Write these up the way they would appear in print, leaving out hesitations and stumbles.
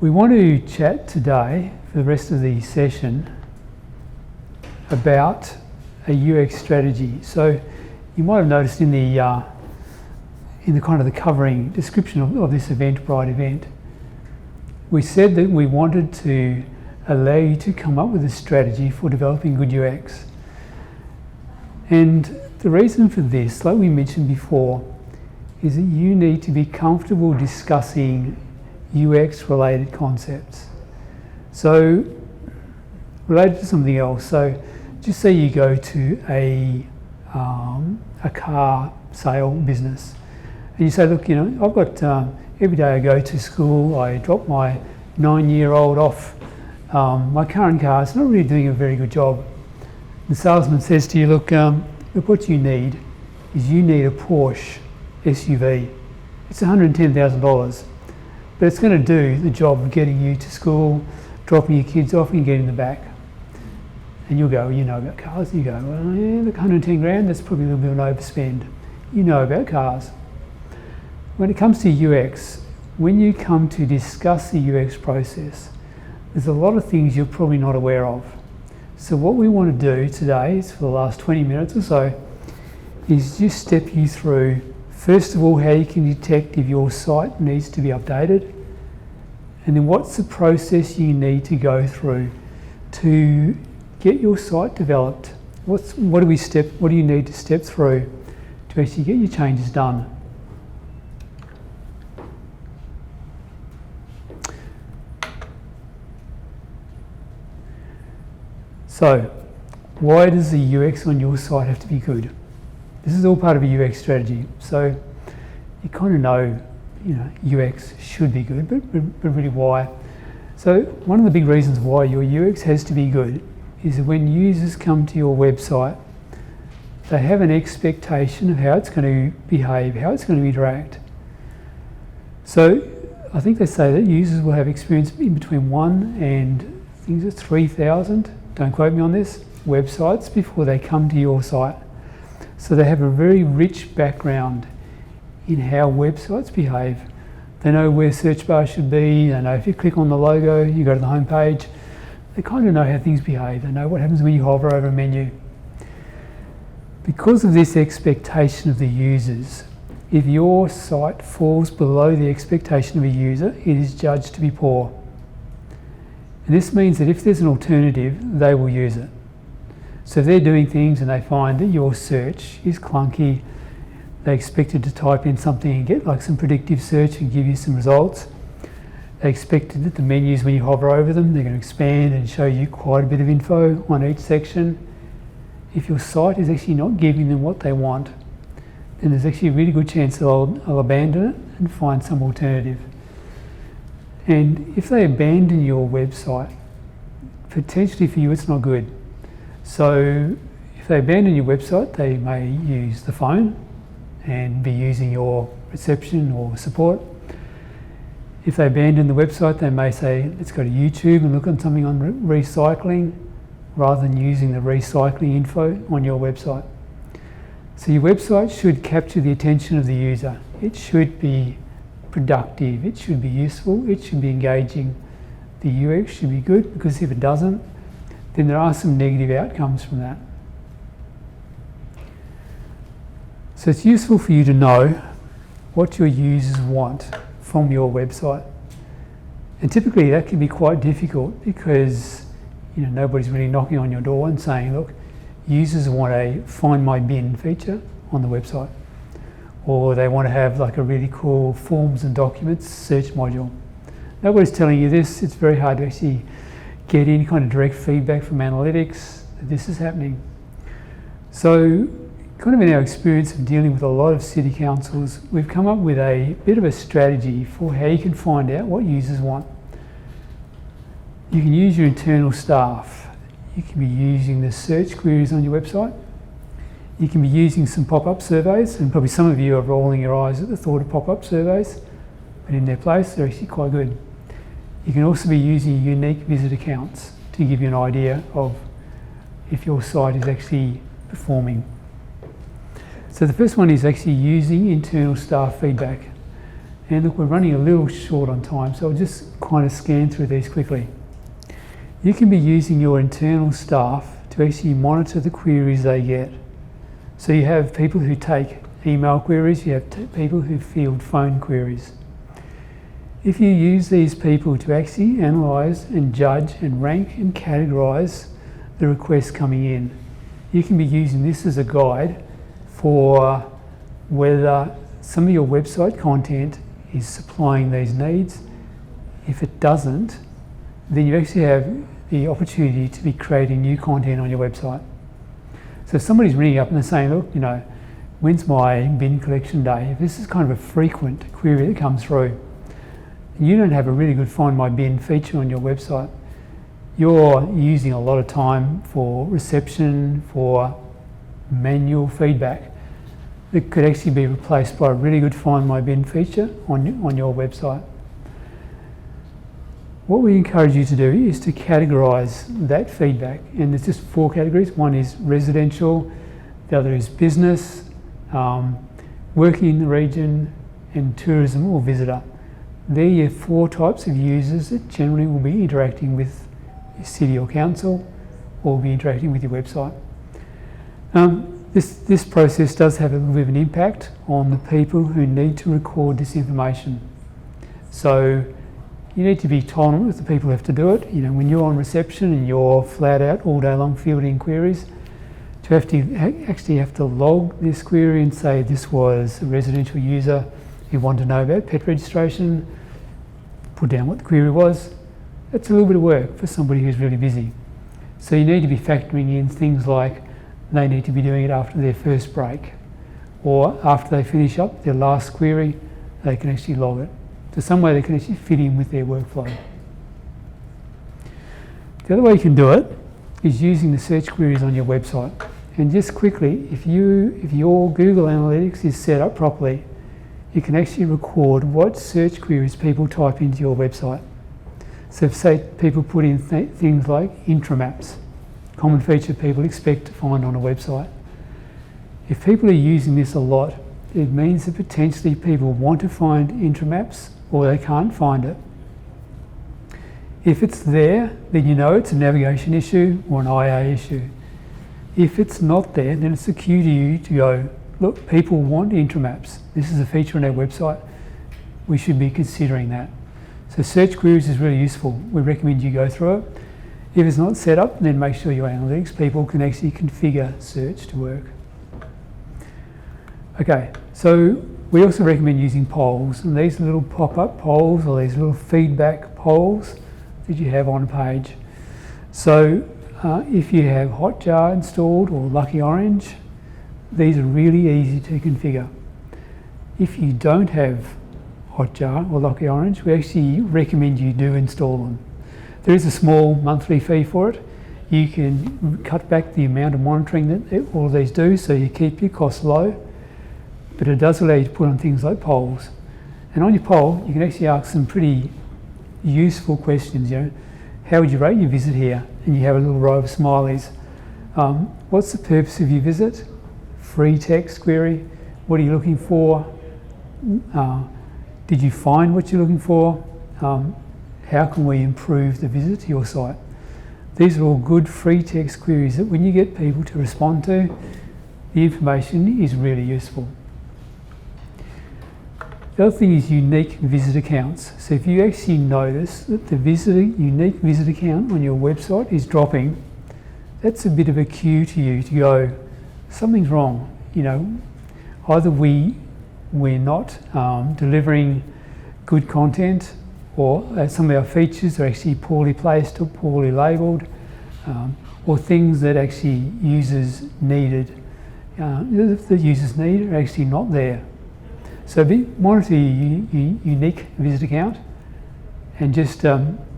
We want to chat today for the rest of the session about a UX strategy. So you might have noticed in the kind of the covering description of this Eventbrite event, we said that we wanted to allow you to come up with a strategy for developing good UX. And the reason for this, like we mentioned before, is that you need to be comfortable discussing UX related concepts. So related to something else, so just say you go to a car sale business and you say, look, you know, I've got every day I go to school, I drop my 9-year-old off my current car. It's not really doing a very good job. The salesman says to you, look, what you need is you need a Porsche SUV. It's $110,000, but it's going to do the job of getting you to school, dropping your kids off and getting them back. And you'll go, you know about cars. You go, well, yeah, look, 110 grand, that's probably a little bit of an overspend. You know about cars. When it comes to UX, when you come to discuss the UX process, there's a lot of things you're probably not aware of. So what we want to do today is, for the last 20 minutes or so, is just step you through, first of all, how you can detect if your site needs to be updated, and then what's the process you need to go through to get your site developed. What do you need to step through to actually get your changes done? So, why does the UX on your site have to be good? This is all part of a UX strategy. So, you kind of know, UX should be good, but really why? So, one of the big reasons why your UX has to be good is that when users come to your website, they have an expectation of how it's going to behave, how it's going to interact. So, I think they say that users will have experience in between 1 and I think it's 3,000. Don't quote me on this, websites before they come to your site. So they have a very rich background in how websites behave. They know where search bars should be, they know if you click on the logo, you go to the home page. They kind of know how things behave. They know what happens when you hover over a menu. Because of this expectation of the users, if your site falls below the expectation of a user, it is judged to be poor. And this means that if there's an alternative, they will use it. So if they're doing things and they find that your search is clunky, they expected to type in something and get like some predictive search and give you some results. They expected that the menus, when you hover over them, they're going to expand and show you quite a bit of info on each section. If your site is actually not giving them what they want, then there's actually a really good chance they'll abandon it and find some alternative. And if they abandon your website, potentially for you it's not good. So if they abandon your website, they may use the phone and be using your reception or support. If they abandon the website, they may say, let's go to YouTube and look at something on recycling, rather than using the recycling info on your website. So your website should capture the attention of the user. It should be productive, it should be useful, it should be engaging. The UX should be good, because if it doesn't, then there are some negative outcomes from that. So it's useful for you to know what your users want from your website. And typically that can be quite difficult, because nobody's really knocking on your door and saying, look, users want a find my bin feature on the website, or they want to have like a really cool forms and documents search module. Nobody's telling you this. It's very hard to actually get any kind of direct feedback from analytics that this is happening. So kind of in our experience of dealing with a lot of city councils, we've come up with a bit of a strategy for how you can find out what users want. You can use your internal staff. You can be using the search queries on your website. You can be using some pop-up surveys, and probably some of you are rolling your eyes at the thought of pop-up surveys, but in their place, they're actually quite good. You can also be using unique visitor counts to give you an idea of if your site is actually performing. So the first one is actually using internal staff feedback. And look, we're running a little short on time, so I'll just kind of scan through these quickly. You can be using your internal staff to actually monitor the queries they get. So you have people who take email queries, you have people who field phone queries. If you use these people to actually analyse and judge and rank and categorise the requests coming in, you can be using this as a guide for whether some of your website content is supplying these needs. If it doesn't, then you actually have the opportunity to be creating new content on your website. So if somebody's ringing up and they're saying, look, you know, when's my bin collection day? If this is kind of a frequent query that comes through, you don't have a really good Find My Bin feature on your website, you're using a lot of time for reception, for manual feedback that could actually be replaced by a really good Find My Bin feature on your website. What we encourage you to do is to categorise that feedback, and there's just 4 categories. One is residential, the other is business, working in the region, and tourism or visitor. They're your 4 types of users that generally will be interacting with your city or council or will be interacting with your website. This process does have a little bit of an impact on the people who need to record this information. So you need to be tolerant with the people who have to do it. You know, when you're on reception and you're flat out all day long fielding queries, to actually have to log this query and say this was a residential user who wanted to know about pet registration, put down what the query was, that's a little bit of work for somebody who's really busy. So you need to be factoring in things like they need to be doing it after their first break, or after they finish up their last query, they can actually log it. So some way they can actually fit in with their workflow. The other way you can do it is using the search queries on your website. And just quickly, if your Google Analytics is set up properly, you can actually record what search queries people type into your website. So if, say, people put in things like intramaps, common feature people expect to find on a website. If people are using this a lot, it means that potentially people want to find intramaps or they can't find it. If it's there, then you know it's a navigation issue or an IA issue. If it's not there, then it's a cue to you to go, look, people want intramaps. This is a feature on our website. We should be considering that. So search queries is really useful. We recommend you go through it. If it's not set up, then make sure your analytics people can actually configure search to work. Okay, so we also recommend using polls, and these little pop-up polls or these little feedback polls that you have on a page. So if you have Hotjar installed or Lucky Orange, these are really easy to configure. If you don't have Hotjar or Lucky Orange, we actually recommend you do install them. There is a small monthly fee for it. You can cut back the amount of monitoring that all of these do, so you keep your costs low, but it does allow you to put on things like polls. And on your poll, you can actually ask some pretty useful questions. You know, how would you rate your visit here? And you have a little row of smileys. What's the purpose of your visit? Free text query. What are you looking for? Did you find what you're looking for? How can we improve the visit to your site? These are all good free text queries that when you get people to respond to, the information is really useful. The other thing is unique visitor counts. So if you actually notice that the unique visitor count on your website is dropping, that's a bit of a cue to you to go, something's wrong. You know, either we're not delivering good content, or some of our features are actually poorly placed or poorly labelled, or things that actually users needed, the users need are actually not there. So monitor your unique visitor count and just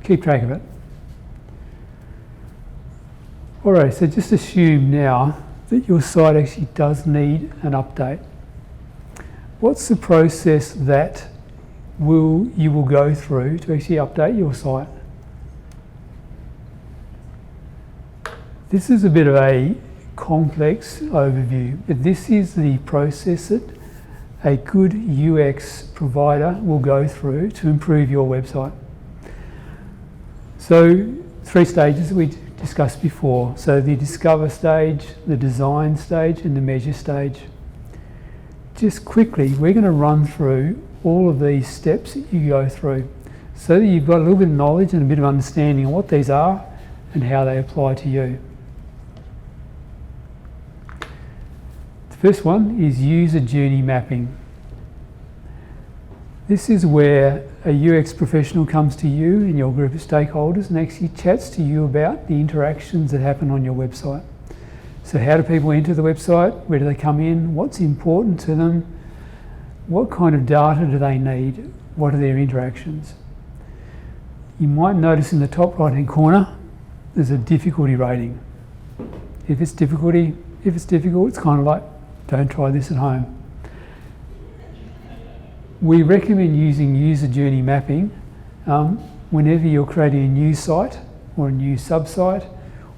keep track of it. Alright, so just assume now that your site actually does need an update. What's the process that you will go through to actually update your site? This is a bit of a complex overview, but this is the process that a good UX provider will go through to improve your website. So 3 stages that we discussed before. So the discover stage, the design stage, and the measure stage. Just quickly, we're going to run through all of these steps that you go through so that you've got a little bit of knowledge and a bit of understanding of what these are and how they apply to you. The first one is user journey mapping. This is where a UX professional comes to you and your group of stakeholders and actually chats to you about the interactions that happen on your website. So how do people enter the website? Where do they come in? What's important to them? What kind of data do they need? What are their interactions? You might notice in the top right hand corner there's a difficulty rating. If it's difficult, it's kind of like, don't try this at home. We recommend using user journey mapping whenever you're creating a new site or a new sub-site,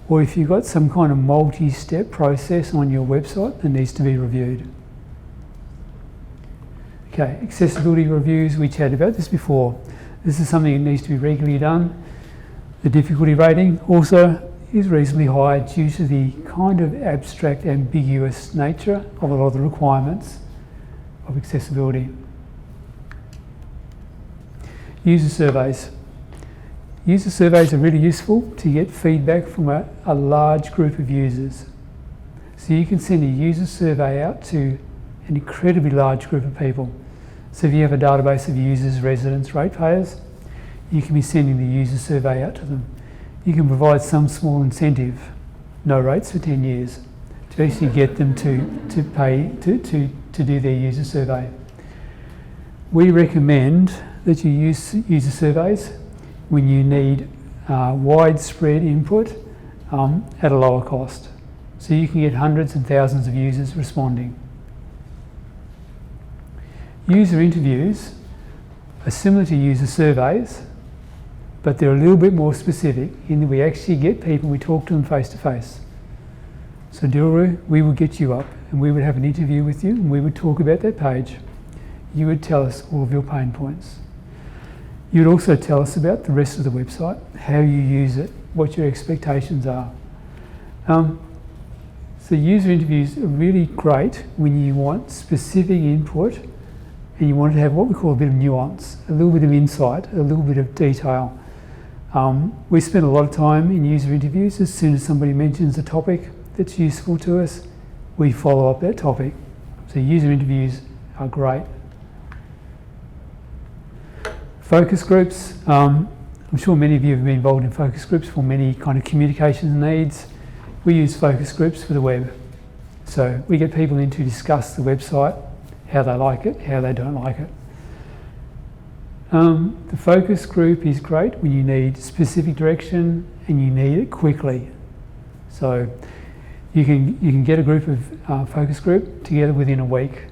or if you've got some kind of multi-step process on your website that needs to be reviewed. Okay, accessibility reviews, we chatted about this before. This is something that needs to be regularly done. The difficulty rating also is reasonably high due to the kind of abstract, ambiguous nature of a lot of the requirements of accessibility. User surveys. User surveys are really useful to get feedback from a large group of users. So you can send a user survey out to an incredibly large group of people. So if you have a database of users, residents, ratepayers, you can be sending the user survey out to them. You can provide some small incentive, no rates for 10 years, to actually get them to pay to do their user survey. We recommend that you use user surveys when you need widespread input at a lower cost. So you can get hundreds and thousands of users responding. User interviews are similar to user surveys, but they're a little bit more specific in that we actually get people, we talk to them face to face. So Dilru, we would get you up and we would have an interview with you and we would talk about that page. You would tell us all of your pain points. You'd also tell us about the rest of the website, how you use it, what your expectations are. So user interviews are really great when you want specific input and you want to have what we call a bit of nuance, a little bit of insight, a little bit of detail. We spend a lot of time in user interviews. As soon as somebody mentions a topic that's useful to us, we follow up that topic. So user interviews are great. Focus groups. I'm sure many of you have been involved in focus groups for many kind of communications needs. We use focus groups for the web. So we get people in to discuss the website, how they like it, how they don't like it. The focus group is great when you need specific direction and you need it quickly. So you can get a group of focus group together within a week.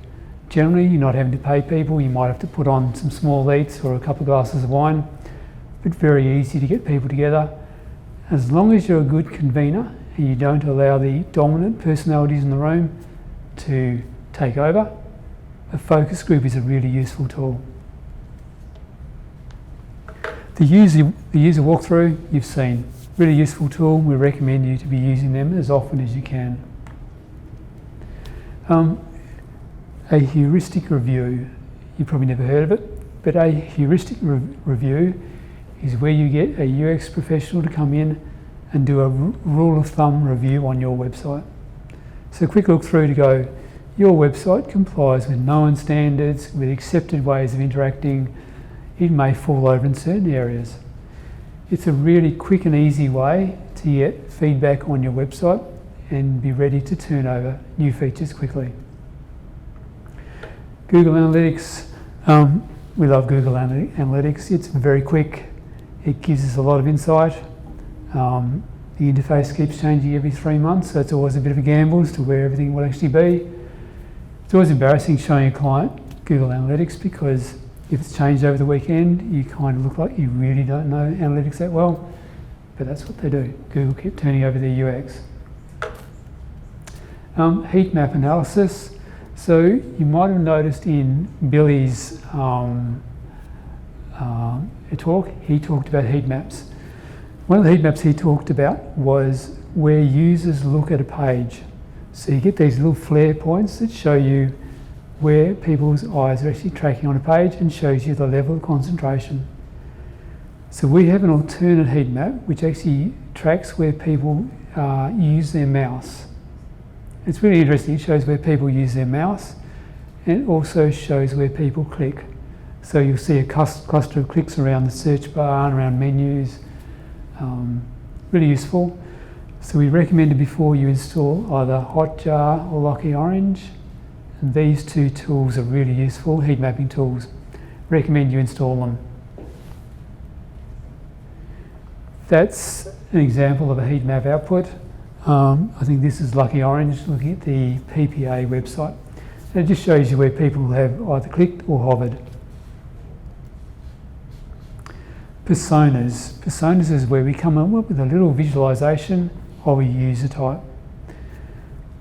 Generally, you're not having to pay people. You might have to put on some small eats or a couple of glasses of wine, but very easy to get people together. As long as you're a good convener and you don't allow the dominant personalities in the room to take over, a focus group is a really useful tool. The user walkthrough, you've seen, really useful tool. We recommend you to be using them as often as you can. A heuristic review, you've probably never heard of it, but a heuristic review is where you get a UX professional to come in and do a rule of thumb review on your website. So a quick look through to go, your website complies with known standards, with accepted ways of interacting. It may fall over in certain areas. It's a really quick and easy way to get feedback on your website and be ready to turn over new features quickly. Google Analytics, we love Google Analytics. It's very quick. It gives us a lot of insight. The interface keeps changing every 3 months, so it's always a bit of a gamble as to where everything will actually be. It's always embarrassing showing a client Google Analytics because if it's changed over the weekend, you kind of look like you really don't know analytics that well, but that's what they do. Google keep turning over their UX. Heat map analysis. So you might have noticed in Billy's talk, he talked about heat maps. One of the heat maps he talked about was where users look at a page. So you get these little flare points that show you where people's eyes are actually tracking on a page and shows you the level of concentration. So we have an alternate heat map which actually tracks where people use their mouse. It's really interesting. It shows where people use their mouse and it also shows where people click. So you'll see a cluster of clicks around the search bar and around menus. Really useful. So we recommended before you install either Hotjar or Lucky Orange. And these two tools are really useful, heat mapping tools. Recommend you install them. That's an example of a heat map output. I think this is Lucky Orange looking at the PPA website. And it just shows you where people have either clicked or hovered. Personas. Personas is where we come up with a little visualization of a user type.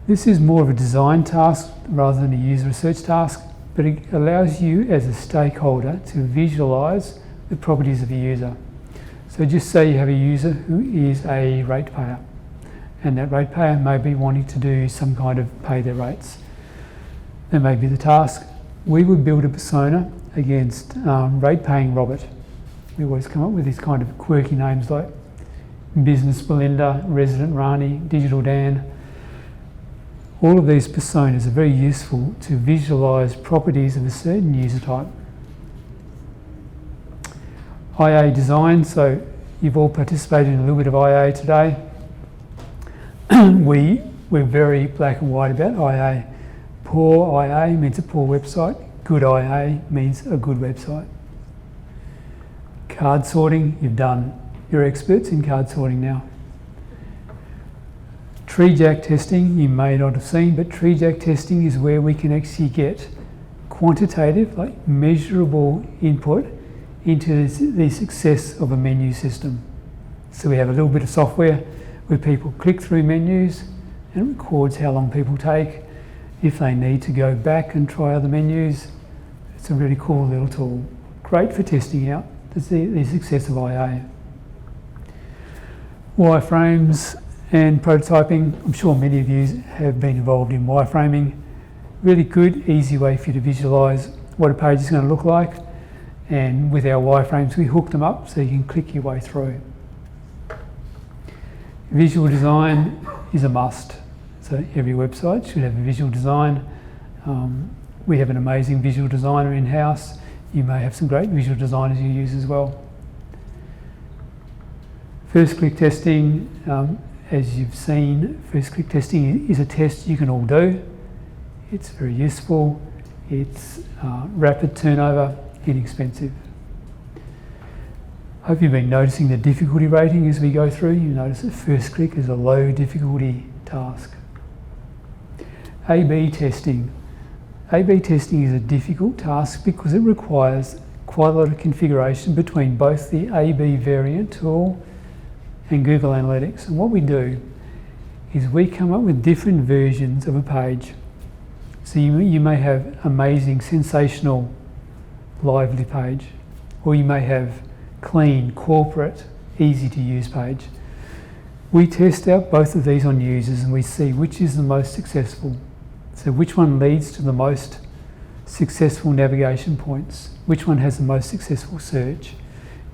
This is more of a design task rather than a user research task, but it allows you as a stakeholder to visualize the properties of a user. So just say you have a user who is a ratepayer, and that ratepayer may be wanting to do some kind of pay their rates. That may be the task. We would build a persona against rate-paying Robert. We always come up with these kind of quirky names like Business Belinda, Resident Rani, Digital Dan. All of these personas are very useful to visualise properties of a certain user type. IA design, so you've all participated in a little bit of IA today. We're very black and white about IA. Poor IA means a poor website. Good IA means a good website. Card sorting, you've done. You're experts in card sorting now. Tree jack testing, you may not have seen, but tree jack testing is where we can actually get quantitative, like measurable input into the success of a menu system. So we have a little bit of software where people click through menus and it records how long people take. If they need to go back and try other menus, it's a really cool little tool. Great for testing out the success of IA. Wireframes and prototyping. I'm sure many of you have been involved in wireframing. Really good, easy way for you to visualise what a page is going to look like. And with our wireframes, we hook them up so you can click your way through. Visual design is a must. So every website should have a visual design. We have an amazing visual designer in-house. You may have some great visual designers you use as well. First click testing, as you've seen, first click testing is a test you can all do. It's very useful, it's rapid turnover, inexpensive. Hope you've been noticing the difficulty rating as we go through. You notice that first click is a low difficulty task. A/B testing. A/B testing is a difficult task because it requires quite a lot of configuration between both the A/B variant tool and Google Analytics. And what we do is we come up with different versions of a page. So you may have amazing, sensational, lively page, or you may have clean, corporate, easy to use page. We test out both of these on users and we see which is the most successful. So which one leads to the most successful navigation points? Which one has the most successful search?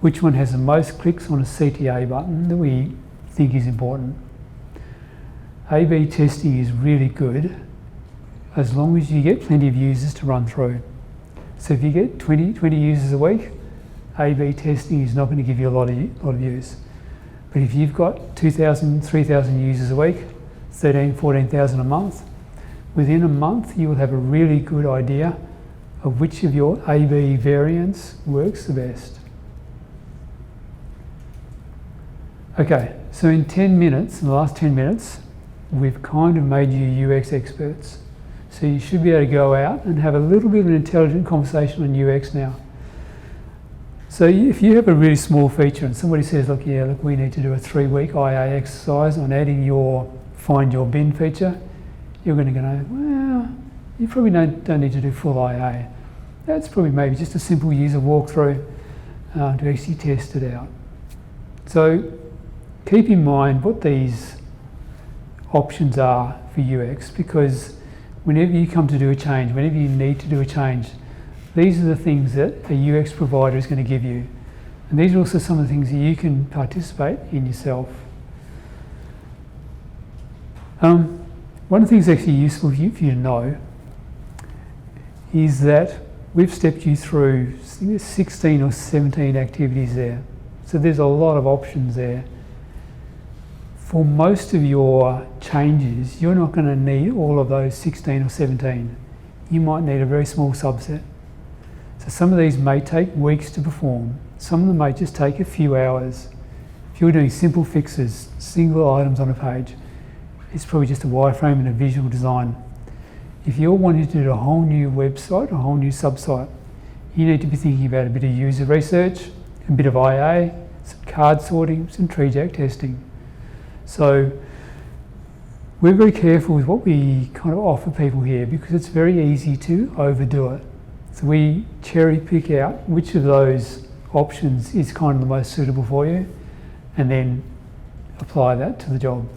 Which one has the most clicks on a CTA button that we think is important? A/B testing is really good as long as you get plenty of users to run through. So if you get 20 users a week, A/B testing is not going to give you a lot of use. But if you've got 2,000, 3,000 users a week, 13,000, 14,000 a month, within a month you will have a really good idea of which of your A/B variants works the best. Okay, so in 10 minutes, in the last 10 minutes, we've kind of made you UX experts. So you should be able to go out and have a little bit of an intelligent conversation on UX now. So if you have a really small feature and somebody says, look, we need to do a 3-week IA exercise on adding your find your bin feature, you're going to go, well, You probably don't need to do full IA. That's probably maybe just a simple user walkthrough to actually test it out. So keep in mind what these options are for UX, because whenever you come to do a change, whenever you need to do a change, these are the things that a UX provider is going to give you. And these are also some of the things that you can participate in yourself. One of the things actually useful for you to know is that we've stepped you through 16 or 17 activities there. So there's a lot of options there. For most of your changes, you're not going to need all of those 16 or 17. You might need a very small subset. So some of these may take weeks to perform. Some of them may just take a few hours. If you're doing simple fixes, single items on a page, it's probably just a wireframe and a visual design. If you're wanting to do a whole new website, a whole new subsite, you need to be thinking about a bit of user research, a bit of IA, some card sorting, some tree jack testing. So we're very careful with what we kind of offer people here, because it's very easy to overdo it. So we cherry pick out which of those options is kind of the most suitable for you, and then apply that to the job.